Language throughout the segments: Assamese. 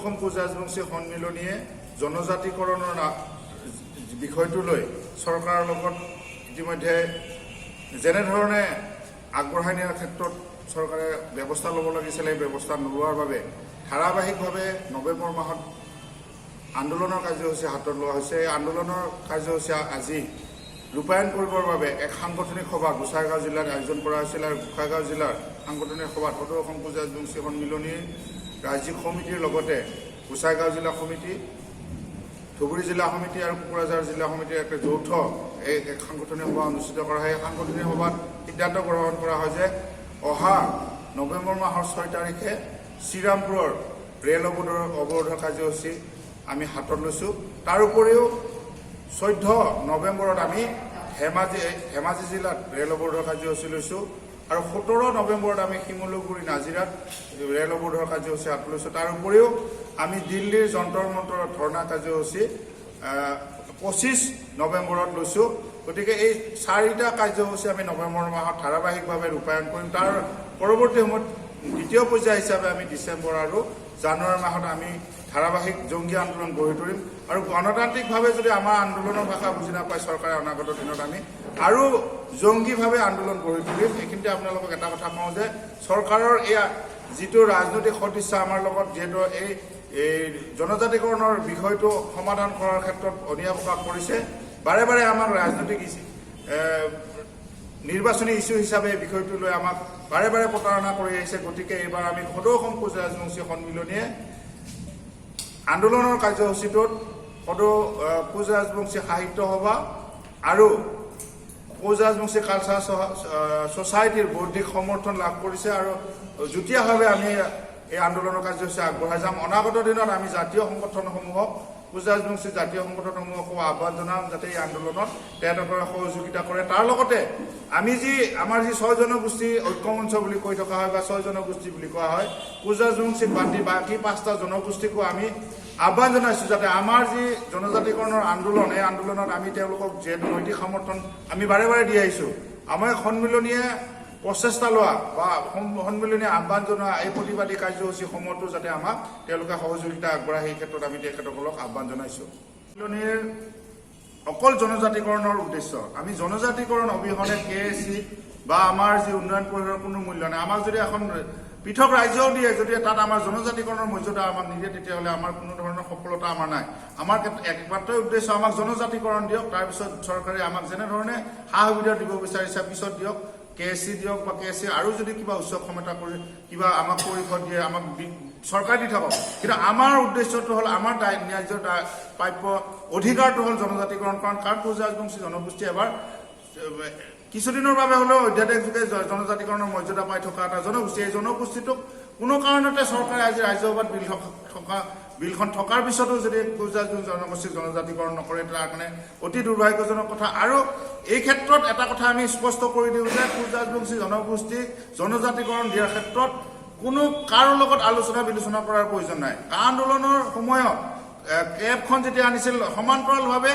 অসম কোচ ৰাজবংশী সন্মিলনীয়ে জনজাতিকৰণৰ বিষয়টো লৈ চৰকাৰৰ লগত ইতিমধ্যে যেনেধৰণে আগবঢ়াই নিয়াৰ ক্ষেত্ৰত চৰকাৰে ব্যৱস্থা ল'ব লাগিছিল এই ব্যৱস্থা নোলোৱাৰ বাবে ধাৰাবাহিকভাৱে নৱেম্বৰ মাহত আন্দোলনৰ কাৰ্যসূচী হাতত লোৱা হৈছে। এই আন্দোলনৰ কাৰ্যসূচী আজি ৰূপায়ণ কৰিবৰ বাবে এক সাংগঠনিক সভা গোসাইগাঁও জিলাত আয়োজন কৰা হৈছিল আৰু গোসাইগাঁও জিলাৰ সাংগঠনিক সভাত সদৌ অসম কোচ ৰাজবংশী সন্মিলনীৰ ৰাজ্যিক সমিতিৰ লগতে গোসাইগাঁও জিলা সমিতি, ধুবুৰী জিলা সমিতি আৰু কোকৰাঝাৰ জিলা সমিতিৰ এক যৌথ এক সাংগঠনিক সভা অনুষ্ঠিত কৰা হয়। এই সাংগঠনিক সভাত সিদ্ধান্ত গ্ৰহণ কৰা হয় যে অহা নৱেম্বৰ মাহৰ 6 তাৰিখে শ্ৰীৰামপুৰৰ ৰেল অৱৰোধৰ কাৰ্যসূচী আমি হাতত লৈছোঁ। তাৰ উপৰিও 14 নৱেম্বৰত আমি ধেমাজি জিলাত ৰেল অৱৰোধৰ কাৰ্যসূচী লৈছোঁ আৰু 17 নৱেম্বৰত আমি শিমলুগুৰি নাজিৰাত ৰেল অৱৰোধৰ কাৰ্যসূচী হাতত লৈছোঁ। তাৰ উপৰিও আমি দিল্লীৰ যন্তৰ মন্তৰত ধৰ্ণা কাৰ্যসূচী 25 নৱেম্বৰত লৈছোঁ। গতিকে এই 4টা কাৰ্যসূচী আমি নৱেম্বৰ মাহত ধাৰাবাহিকভাৱে ৰূপায়ণ কৰিম। তাৰ পৰৱৰ্তী সময়ত দ্বিতীয় পৰ্যায় হিচাপে আমি ডিচেম্বৰ আৰু জানুৱাৰী মাহত আমি ধাৰাবাহিক জংগী আন্দোলন গঢ়ি তুলিম আৰু গণতান্ত্ৰিকভাৱে যদি আমাৰ আন্দোলনৰ ভাষা বুজি নাপায় চৰকাৰে অনাগত দিনত আমি আৰু জংগীভাৱে আন্দোলন গঢ়ি তুলিম। এইখিনিতে আপোনালোকক এটা কথা কওঁ যে চৰকাৰৰ এয়া যিটো ৰাজনৈতিক সদিচ্ছা আমাৰ লগত যিহেতু এই জনজাতিকৰণৰ বিষয়টো সমাধান কৰাৰ ক্ষেত্ৰত অনীহা প্ৰকাশ কৰিছে, বাৰে বাৰে আমাক ৰাজনৈতিক নিৰ্বাচনী ইছ্যু হিচাপে এই বিষয়টো লৈ আমাক বাৰে বাৰে প্ৰতাৰণা কৰি আহিছে। গতিকে এইবাৰ আমি সদৌ অসম কোচ ৰাজবংশী সন্মিলনীয়ে আন্দোলনৰ কাৰ্যসূচীটোত সদৌ কোচ ৰাজবংশী সাহিত্য সভা আৰু কোচ ৰাজবংশী কালচাৰ ছ'চাইটিৰ বৌদ্ধিক সমৰ্থন লাভ কৰিছে আৰু যুটীয়াভাৱে আমি এই আন্দোলনৰ কাৰ্যসূচী আগবঢ়াই যাম। অনাগত দিনত আমি জাতীয় সংগঠনসমূহক কোচ ৰাজবংশী জাতীয় সংগঠনসমূহকো আহ্বান জনাম যাতে এই আন্দোলনত তেওঁলোকে সহযোগিতা কৰে। তাৰ লগতে আমি আমাৰ যি 6 জনগোষ্ঠী ঐক্যমঞ্চ বুলি কৈ থকা হয় বা 6 জনগোষ্ঠী বুলি কোৱা হয়, কোচ ৰাজবংশীক বাদ দি বাকী 5টা জনগোষ্ঠীকো আমি আহ্বান জনাইছোঁ যাতে আমাৰ যি জনজাতিকৰণৰ আন্দোলন এই আন্দোলনত আমি তেওঁলোকক যিহেতু নৈতিক সমৰ্থন আমি বাৰে বাৰে দি আহিছোঁ, আমাৰ সন্মিলনীয়ে প্ৰচেষ্টা লোৱা বা সন্মিলনীয়ে আহ্বান জনোৱা এই প্ৰতিবাদী কাৰ্যসূচীসমূহতো যাতে আমাক তেওঁলোকে সহযোগিতা আগবঢ়ায় সেই ক্ষেত্ৰত আমি তেখেতসকলক আহ্বান জনাইছোঁ। সন্মিলনীৰ অকল জনজাতিকৰণৰ উদ্দেশ্য আমি জনজাতিকৰণ অবিহনে KSC বা আমাৰ যি উন্নয়ন পৰিষদৰ কোনো মূল্য নাই। আমাক যদি এখন পৃথক ৰাজ্যও দিয়ে, যদি তাত আমাৰ জনজাতিকৰণৰ মৰ্যাদা আমাক নিদিয়ে তেতিয়াহ'লে আমাৰ কোনো ধৰণৰ সফলতা আমাৰ নাই। আমাৰ একমাত্ৰ উদ্দেশ্য আমাক জনজাতিকৰণ দিয়ক, তাৰপিছত চৰকাৰে আমাক যেনেধৰণে সা সুবিধা দিব বিচাৰিছে পিছত দিয়ক, KSC দিয়ক বা KSC আৰু যদি কিবা উচ্চ ক্ষমতা কৰি কিবা আমাক পৰিষদ দিয়ে আমাক চৰকাৰে দি থাকক, কিন্তু আমাৰ উদ্দেশ্যটো হ'ল আমাৰ ন্যায্য প্ৰাপ্য অধিকাৰটো হ'ল জনজাতিকৰণ। কাৰণ কোচ ৰাজবংশী জনগোষ্ঠী এবাৰ কিছুদিনৰ বাবে হ'লেও অধ্যাদেশ যুগে জনজাতিকৰণৰ মৰ্যাদা পাই থকা এটা জনগোষ্ঠী। এই জনগোষ্ঠীটোক কোনো কাৰণতে চৰকাৰে আজি ৰাজ্যসভাত বিলখন থকাৰ পিছতো যদি কোচ ৰাজবংশী জনগোষ্ঠীক জনজাতিকৰণ নকৰে তাৰ কাৰণে অতি দুৰ্ভাগ্যজনক কথা। আৰু এই ক্ষেত্ৰত এটা কথা আমি স্পষ্ট কৰি দিওঁ যে কোচ ৰাজবংশী জনগোষ্ঠীক জনজাতিকৰণ দিয়াৰ ক্ষেত্ৰত কোনো কাৰো লগত আলোচনা বিলোচনা কৰাৰ প্ৰয়োজন নাই। আন্দোলনৰ সময়ত কেবখন যেতিয়া আনিছিল সমান্তৰালভাৱে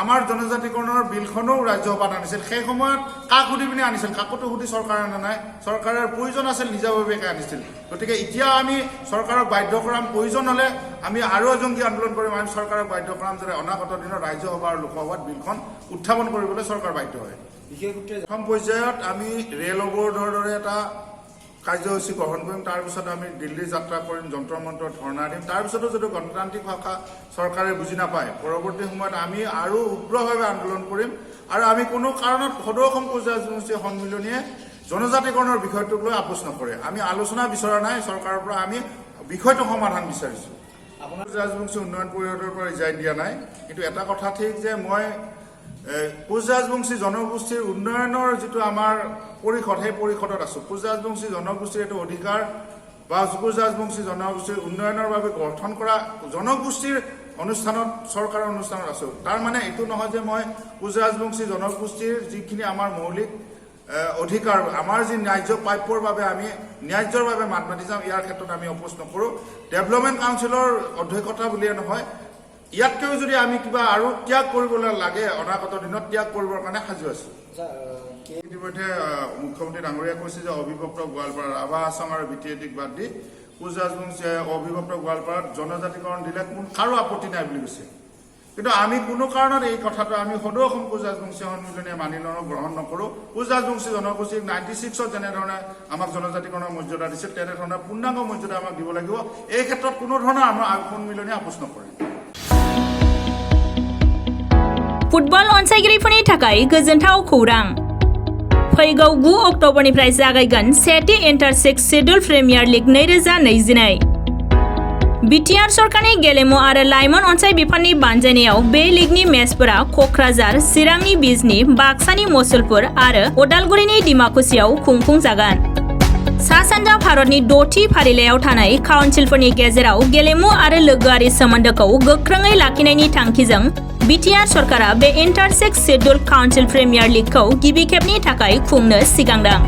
আমাৰ জনজাতিকৰণৰ বিলখনো ৰাজ্যসভাত আনিছিল। সেই সময়ত কাক সুধি পিনে আনিছিল? কাকতো সুধি চৰকাৰে অনা নাই। চৰকাৰৰ প্ৰয়োজন আছিল নিজাববীয়াকৈ আনিছিল। গতিকে এতিয়া আমি চৰকাৰক বাধ্য কৰাম, প্ৰয়োজন হ'লে আমি আৰু জংগী আন্দোলন কৰিম। আমি চৰকাৰক বাধ্য কৰাম যাতে অনাগত দিনত ৰাজ্যসভা আৰু লোকসভাত বিলখন উত্থাপন কৰিবলৈ চৰকাৰ বাধ্য হয়। প্ৰথম পৰ্যায়ত আমি ৰেল অৱৰোধৰ দৰে এটা কাৰ্যসূচী গ্ৰহণ কৰিম। তাৰপিছত আমি দিল্লী যাত্ৰা কৰিম, যন্তৰ মন্তৰ ধৰ্ণা দিম। তাৰপিছতো যদি গণতান্ত্ৰিক ভাষা চৰকাৰে বুজি নাপায় পৰৱৰ্তী সময়ত আমি আৰু উগ্ৰভাৱে আন্দোলন কৰিম। আৰু আমি কোনো কাৰণত সদৌ অসম কোচ ৰাজবংশী সন্মিলনীয়ে জনজাতিকৰণৰ বিষয়টোক লৈ আপোচ নকৰে। আমি আলোচনা বিচৰা নাই, চৰকাৰৰ পৰা আমি বিষয়টো সমাধান বিচাৰিছোঁ। কোচ ৰাজবংশী উন্নয়ন পৰিষদৰ পৰা ৰিজাইন দিয়া নাই, কিন্তু এটা কথা ঠিক যে মই কোচ ৰাজবংশী জনগোষ্ঠীৰ উন্নয়নৰ যিটো আমাৰ পৰিষদ সেই পৰিষদত আছোঁ। কোচ ৰাজবংশী জনগোষ্ঠীৰ এইটো অধিকাৰ বা কোচ ৰাজবংশী জনগোষ্ঠীৰ উন্নয়নৰ বাবে গঠন কৰা জনগোষ্ঠীৰ অনুষ্ঠানত চৰকাৰৰ অনুষ্ঠানত আছোঁ। তাৰ মানে এইটো নহয় যে মই কোচ ৰাজবংশী জনগোষ্ঠীৰ যিখিনি আমাৰ মৌলিক অধিকাৰ আমাৰ যি ন্যায্য প্ৰাপ্যৰ বাবে আমি ন্যায্যৰ বাবে মাত মাতি যাম, ইয়াৰ ক্ষেত্ৰত আমি আপোচ নকৰোঁ। ডেভেলপমেণ্ট কাউন্সিলৰ অধ্যক্ষতা বুলিয়ে নহয়, ইয়াতকৈও যদি আমি কিবা আৰু ত্যাগ কৰিবলৈ লাগে অনাগত দিনত ত্যাগ কৰিবৰ কাৰণে সাজু আছোঁ। ইতিমধ্যে মুখ্যমন্ত্ৰী ডাঙৰীয়াই কৈছে যে অবিভক্ত গোৱালপাৰা ৰাভা আছাম আৰু BTADক বাদ দি কোচ ৰাজবংশীয়ে অভিভাৱক গোৱালপাৰাত জনজাতিকৰণ দিলে কাৰো আপত্তি নাই বুলি কৈছে কিন্তু আমি কোনো কাৰণত এই কথাটো আমি সদৌ অসম কোচ ৰাজবংশী সন্মিলনীয়ে মানি গ্ৰহণ নকৰোঁ কোচ ৰাজবংশী জনগোষ্ঠীক 96ত যেনেধৰণে আমাক জনজাতিকৰণৰ মৰ্যাদা দিছে তেনেধৰণে পূৰ্ণাংগ মৰ্যাদা আমাক দিব লাগিব এই ক্ষেত্ৰত কোনো ধৰণৰ আমাৰ সন্মিলনীয়ে আপোচ নকৰে फुटबल अनसायगिरिफोरनि थाखाय गोजोनथाव खौरां फैगौ 9 अक्ट'बरनिफ्राय जागायगोन सेथि इन्टार-6 शेड्युल प्रिमियार लीग 2022 बिटिआर सरकारनि गेलेमु आरो लाइमोन अनसाय बिफाननि बानजायनायाव बे लीगनि मेचफोरा क'क्राझार चिरांनि बिजनी बाक्सानि मसलपुर आरो उदालगुरिनि डिमाकुसियाव खुंफुंजागोन सा-सानजा भारतनि 6थि फारिलाइयाव थानाय काउन्सिलफोरनि गेजेराव गेलेमु आरो लोगोआरि सोमोन्दोखौ गोख्रोङै लाखिनायनि थांखिजों बिटिआर सरकारा बे इन्टार-6 शेड्युल काउन्सिल प्रिमियार लीगखौ गिबि खेबनि थाखाय खुंनो सिगांदों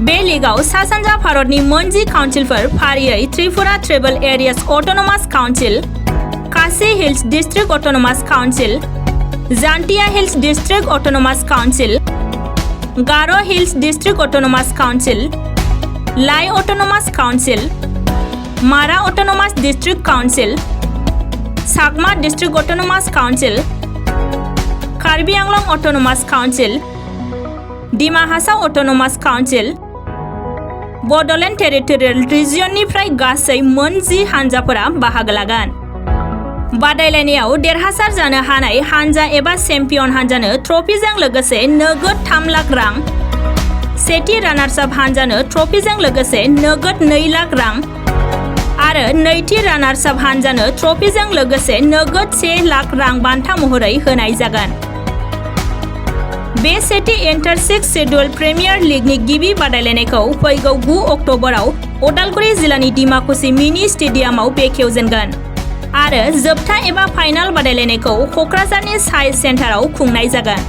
बे लीगआव सा-सानजा भारतनि मोन10 काउन्सिलफोर फारियै Tripura tribal areas autonomous council Khasi hills district autonomous council Jaintia hills district autonomous council Garo hills district autonomous council Lai autonomous council Mara autonomous district council Chakma district autonomous council Karbi Anglong autonomous council Dima Hasao autonomous council Bodoland territorial रिजियननिफ्राय गासै मोन10 हानजाफोरा बाहागो लागोन बादायलायनायाव देरहासार जानो हानाय हानजा एबा चेम्पियन हानजानो ट्रफिजों लोगोसे नोगोद 3 लाख रां सेथि रानार्स आप हानजानो ट्रफिजों लोगोसे नोगोद 2 लाख रां आरो नैथि रानार्स आप हानजानो ट्रफिजों लोगोसे नोगोद 1 लाख रां बान्था महरै होनाय जागोन बे सेथि इन्टार-6 शेड्युल प्रिमियार लीगनि गिबि बादायलायनायखौ फैगौ 9 अक्ट'बराव उदालगुरि जिल्लानि डिमाकुसि मिनि स्टेडियामाव बेखेवजेनगोन आरो जोबथा एबा फाइनाल बादायलायनायखौ क'क्राझारनि साइन्स सेन्टाराव खुंनाय जागोन।